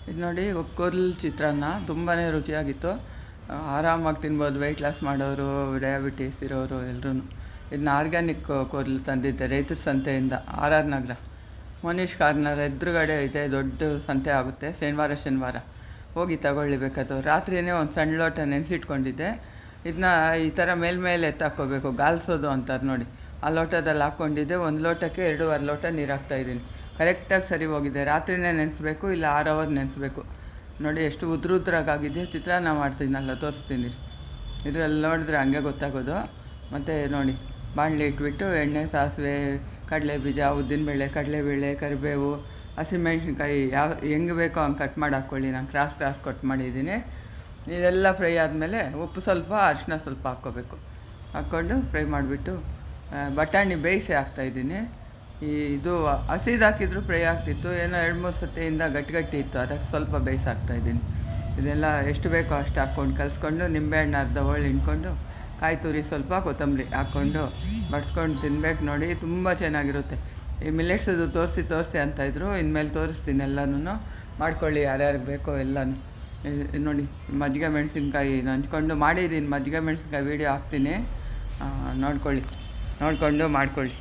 ಇದು ನೋಡಿ ಕೊರ್ಲ್ ಚಿತ್ರಾನ್ನ ತುಂಬಾ ರುಚಿಯಾಗಿತ್ತು. ಆರಾಮಾಗಿ ತಿನ್ಬೋದು. ವೆಯ್ಟ್ ಲಾಸ್ ಮಾಡೋರು, ಡಯಾಬಿಟೀಸ್ ಇರೋರು ಎಲ್ಲರೂ. ಇದನ್ನ ಆರ್ಗ್ಯಾನಿಕ್ ಕೊರ್ಲ್ ತಂದಿದ್ದೆ ರೈತರ ಸಂತೆಯಿಂದ, RR ನಗರ ಮನೀಶ್ ಕಾರ್ನರ್ ಎದುರುಗಡೆ ಇದೆ. ದೊಡ್ಡ ಸಂತೆ ಆಗುತ್ತೆ ಶನಿವಾರ ಹೋಗಿ ತಗೊಳ್ಳಿ ಬೇಕಾದವು. ರಾತ್ರಿಯೇ ಒಂದು ಸಣ್ಣ ಲೋಟ ನೆನೆಸಿಟ್ಕೊಂಡಿದ್ದೆ. ಇದನ್ನ ಈ ಥರ ಮೇಲ್ಮೇಲೆ ಎತ್ತಾಕ್ಕೋಬೇಕು, ಗಾಲ್ಸೋದು ಅಂತಾರೆ ನೋಡಿ, ಆ ಲೋಟದಲ್ಲಿ ಹಾಕ್ಕೊಂಡಿದ್ದೆ. ಒಂದು ಲೋಟಕ್ಕೆ 2.5 ಲೋಟ ನೀರು ಹಾಕ್ತಾಯಿದ್ದೀನಿ. ಕರೆಕ್ಟಾಗಿ ಸರಿ ಹೋಗಿದೆ. ರಾತ್ರಿಯೇ ನೆನೆಸ್ಬೇಕು, ಇಲ್ಲ 6 ಅವರ್ ನೆನೆಸ್ಬೇಕು. ನೋಡಿ ಎಷ್ಟು ಉದ್ರಾಗಿದೆಯೋ. ಚಿತ್ರಾನ್ನ ಮಾಡ್ತೀನಲ್ಲ, ತೋರಿಸ್ತೀನಿ ಇದರಲ್ಲಿ ನೋಡಿದ್ರೆ ಹಂಗೆ ಗೊತ್ತಾಗೋದು. ಮತ್ತು ನೋಡಿ ಬಾಣಲೆ ಇಟ್ಬಿಟ್ಟು ಎಣ್ಣೆ, ಸಾಸಿವೆ, ಕಡಲೆಬೀಜ, ಉದ್ದಿನಬೇಳೆ, ಕಡಲೆಬೇಳೆ, ಕರಿಬೇವು, ಹಸಿಮೆಣ್ಸಿನ್ಕಾಯಿ ಹೆಂಗೆ ಬೇಕೋ ಹಂಗೆ ಕಟ್ ಮಾಡಿ ಹಾಕ್ಕೊಳ್ಳಿ. ನಾನು ಕ್ರಾಸ್ ಕಟ್ ಮಾಡಿದ್ದೀನಿ. ಇದೆಲ್ಲ ಫ್ರೈ ಆದಮೇಲೆ ಉಪ್ಪು ಸ್ವಲ್ಪ, ಅರಿಶಿನ ಸ್ವಲ್ಪ ಹಾಕ್ಕೋಬೇಕು. ಹಾಕ್ಕೊಂಡು ಫ್ರೈ ಮಾಡಿಬಿಟ್ಟು ಬಟಾಣಿ ಬೇಯಿಸಿ ಹಾಕ್ತಾಯಿದ್ದೀನಿ. ಇದು ಹಸಿದು ಹಾಕಿದ್ರು ಫ್ರೈ ಆಗ್ತಿತ್ತು, ಏನೋ 2-3 ಸತಿಯಿಂದ ಗಟ್ಟಿ ಇತ್ತು, ಅದಕ್ಕೆ ಸ್ವಲ್ಪ ಬೇಯಿಸಿ ಹಾಕ್ತಾಯಿದ್ದೀನಿ. ಇದೆಲ್ಲ ಎಷ್ಟು ಬೇಕೋ ಅಷ್ಟು ಹಾಕ್ಕೊಂಡು ಕಲಿಸ್ಕೊಂಡು, ನಿಂಬೆಹಣ್ಣು ಅರ್ಧ ಹೋಳು ಹಿಂಡ್ಕೊಂಡು, ಕಾಯಿ ತುರಿ ಸ್ವಲ್ಪ, ಕೊತ್ತಂಬರಿ ಹಾಕ್ಕೊಂಡು ಬಡ್ಸ್ಕೊಂಡು ತಿನ್ಬೇಕು. ನೋಡಿ ತುಂಬ ಚೆನ್ನಾಗಿರುತ್ತೆ. ಈ ಮಿಲೆಟ್ಸದು ತೋರಿಸಿ ಅಂತಾಯಿದ್ರು. ಇನ್ಮೇಲೆ ತೋರಿಸ್ತೀನಿ ಎಲ್ಲನೂ. ಮಾಡ್ಕೊಳ್ಳಿ ಯಾರ್ಯಾರಿಗೆ ಬೇಕೋ ಎಲ್ಲನೂ. ನೋಡಿ ಮಜ್ಜಿಗೆ ಮೆಣಸಿನ್ಕಾಯಿ ಹಂಚ್ಕೊಂಡು ಮಾಡಿದ್ದೀನಿ. ಮಜ್ಜಿಗೆ ಮೆಣಸಿನ್ಕಾಯಿ ವೀಡಿಯೋ ಹಾಕ್ತೀನಿ, ನೋಡ್ಕೊಂಡು ಮಾಡ್ಕೊಳ್ಳಿ.